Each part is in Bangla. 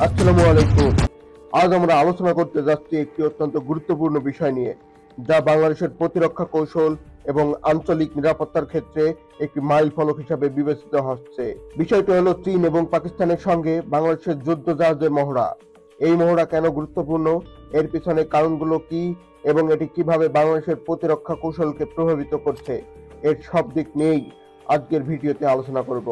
আসসালামু আলাইকুম। আজ আমরা আলোচনা করতে যাচ্ছি একটি অত্যন্ত গুরুত্বপূর্ণ বিষয় নিয়ে, যা বাংলাদেশের প্রতিরক্ষা কৌশল এবং আঞ্চলিক নিরাপত্তার ক্ষেত্রে একটি মাইল ফলক হিসাবে বিবেচিত হচ্ছে। বিষয়টি হলো চীন এবং পাকিস্তানের সঙ্গে বাংলাদেশের যুদ্ধ জাহাজের মহড়া। এই মহড়া কেন গুরুত্বপূর্ণ, এর পিছনে কারণগুলো কি এবং এটি কিভাবে বাংলাদেশের প্রতিরক্ষা কৌশলকে প্রভাবিত করছে, এর সব দিক নিয়েই আজকের ভিডিওতে আলোচনা করব।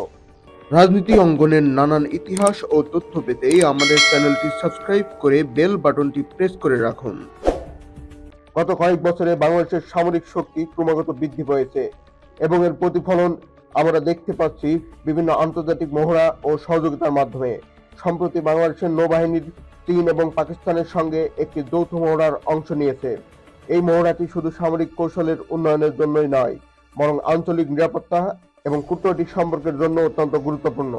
রাজনীতি অঙ্গনের নানান ইতিহাস ও তথ্য পেতে আমাদের চ্যানেলটি সাবস্ক্রাইব করে বেল বাটনটি প্রেস করে রাখুন। গত কয়েক বছরে বাংলাদেশের সামরিক শক্তি ক্রমাগত বৃদ্ধি পেয়েছে এবং এর প্রতিফলন আমরা দেখতে পাচ্ছি বিভিন্ন আন্তর্জাতিক মহড়া ও সহযোগিতার মাধ্যমে। সম্প্রতি বাংলাদেশের নৌবাহিনীর চীন এবং পাকিস্তানের সঙ্গে একটি যৌথ মহড়ার অংশ নিয়েছে। এই মহড়াটি শুধু সামরিক কৌশলের উন্নয়নের জন্যই নয়, বরং আঞ্চলিক নিরাপত্তা এবং কূটনৈতিক সম্পর্কের জন্য অত্যন্ত গুরুত্বপূর্ণ।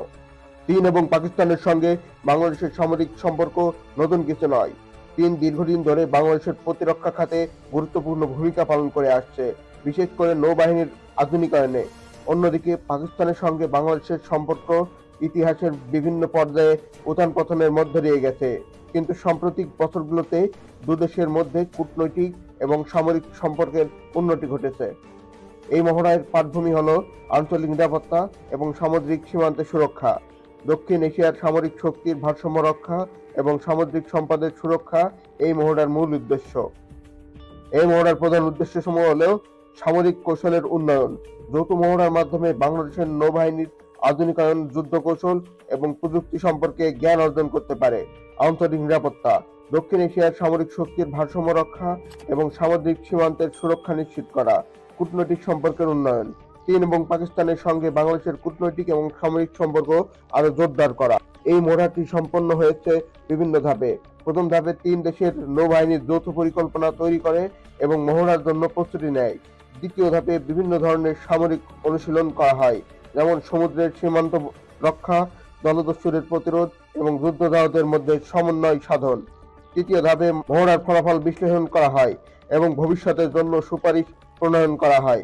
চীন এবং পাকিস্তানের সঙ্গে বাংলাদেশের সামরিক সম্পর্ক নতুন কিছু নয়। চীন দীর্ঘদিন ধরে বাংলাদেশের প্রতিরক্ষা খাতে গুরুত্বপূর্ণ ভূমিকা পালন করে আসছে, বিশেষ করে নৌবাহিনীর আধুনিকায়নে। অন্যদিকে পাকিস্তানের সঙ্গে বাংলাদেশের সম্পর্ক ইতিহাসের বিভিন্ন পর্যায়ে উত্থান পতনের মধ্যে দিয়ে গেছে, কিন্তু সাম্প্রতিক বছরগুলোতে দুদেশের মধ্যে কূটনৈতিক এবং সামরিক সম্পর্কের উন্নতি ঘটেছে। এই মহড়ার পটভূমি হল আঞ্চলিক নিরাপত্তা এবং সামুদ্রিক সীমান্তের সুরক্ষা। দক্ষিণ এশিয়ার সামরিক শক্তির ভারসাম্য রক্ষা এবং সামুদ্রিক সম্পদের সুরক্ষা এই মহড়ার মূল উদ্দেশ্য। এই মহড়ার প্রধান উদ্দেশ্যসমূহ হল সামরিক কৌশলের উন্নয়ন। যৌথ মহড়ার মাধ্যমে বাংলাদেশের নৌবাহিনীর আধুনিকায়ন, যুদ্ধ কৌশল এবং প্রযুক্তি সম্পর্কে জ্ঞান অর্জন করতে পারে। আঞ্চলিক নিরাপত্তা, দক্ষিণ এশিয়ার সামরিক শক্তির ভারসাম্য রক্ষা এবং সামুদ্রিক সীমান্তের সুরক্ষা নিশ্চিত করা। কূটনৈতিক সম্পর্কের উন্নয়ন, চীন এবং পাকিস্তানের সঙ্গে বাংলাদেশের কূটনৈতিক এবং সামরিক সম্পর্ক আরো জোরদার করা। এই মহড়াটি সম্পন্ন হয়েছে বিভিন্ন ধাপে। প্রথম ধাপে তিন দেশের নৌবাহিনীর যৌথ পরিকল্পনা তৈরি করে এবং মহড়ার জন্য প্রস্তুতি নেয়। দ্বিতীয় ধাপে বিভিন্ন ধরনের সামরিক অনুশীলন করা হয়, যেমন সমুদ্রের সীমান্ত রক্ষা, জলদস্যুদের প্রতিরোধ এবং যুদ্ধ জাহাজের মধ্যে সমন্বয় সাধন। তৃতীয় ধাপে মহড়ার ফলাফল বিশ্লেষণ করা হয় এবং ভবিষ্যতের জন্য সুপারিশ প্রণয়ন করা হয়।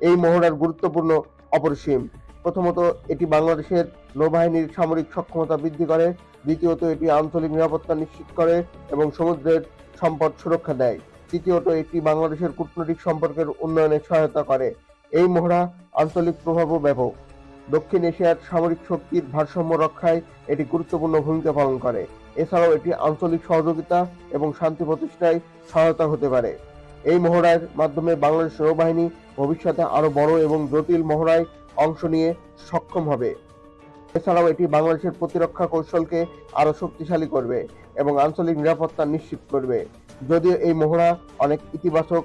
এই মহড়ার গুরুত্বপূর্ণ অপরিসীম। প্রথমত, এটি বাংলাদেশের নৌবাহিনীর সামরিক সক্ষমতা বৃদ্ধি করে। দ্বিতীয়ত, এটি আঞ্চলিক নিরাপত্তা নিশ্চিত করে এবং সমুদ্রের সম্পদ সুরক্ষা দেয়। তৃতীয়ত, এটি বাংলাদেশের কূটনৈতিক সম্পর্কের উন্নয়নে সহায়তা করে। এই মহড়া আঞ্চলিক প্রভাবও ব্যাপক। দক্ষিণ এশিয়ার সামরিক শক্তির ভারসাম্য রক্ষায় এটি গুরুত্বপূর্ণ ভূমিকা পালন করে। এছাড়াও এটি আঞ্চলিক সহযোগিতা এবং শান্তি প্রতিষ্ঠায় সহায়তা হতে পারে। এই মহড়ার মাধ্যমে বাংলাদেশ নৌবাহিনী ভবিষ্যতে আরো বড় এবং জটিল মহড়ায় অংশ নিয়ে সক্ষম হবে। এছাড়াও এটি বাংলাদেশের প্রতিরক্ষা কৌশলকে আরো শক্তিশালী করবে এবং আঞ্চলিক নিরাপত্তা নিশ্চিত করবে। যদিও এই মহড়া অনেক ইতিবাচক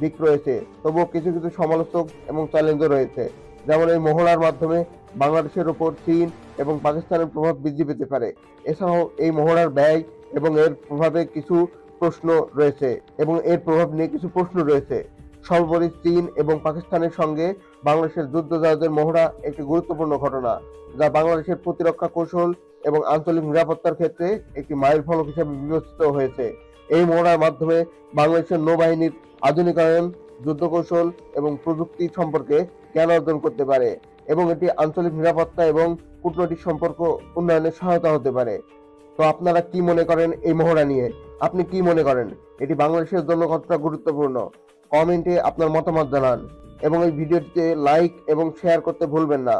দিক রয়েছে, তবুও কিছু কিছু সমালোচক এবং চ্যালেঞ্জও রয়েছে। যেমন এই মহড়ার মাধ্যমে বাংলাদেশের উপর চীন এবং পাকিস্তানের প্রভাব বৃদ্ধি পেতে পারে। এছাড়াও এই মহড়ার ব্যয় এবং এর প্রভাবে কিছু প্রশ্ন রয়েছে এবং এর প্রভাব নিয়ে কিছু প্রশ্ন রয়েছে। সর্বোপরি চীন এবং পাকিস্তানের সঙ্গে বাংলাদেশের যুদ্ধ জাহাজের মহড়া একটি গুরুত্বপূর্ণ ঘটনা, যা বাংলাদেশের প্রতিরক্ষা কৌশল এবং আঞ্চলিক নিরাপত্তার ক্ষেত্রে একটি মাইল ফলক হিসেবে বিবেচিত হয়েছে। এই মহড়ার মাধ্যমে বাংলাদেশের নৌবাহিনীর আধুনিকায়ন, যুদ্ধ কৌশল এবং প্রযুক্তি সম্পর্কে জ্ঞান অর্জন করতে পারে এবং এটি আঞ্চলিক নিরাপত্তা এবং কূটনৈতিক সম্পর্ক উন্নয়নে সহায়তা হতে পারে। তো আপনারা কি মনে করেন এই মহড়া নিয়ে? আপনি কি মনে করেন এটি বাংলাদেশের জন্য কতটা গুরুত্বপূর্ণ? কমেন্টে আপনার মতামত জানান এবং এই ভিডিওটিতে লাইক এবং শেয়ার করতে ভুলবেন না।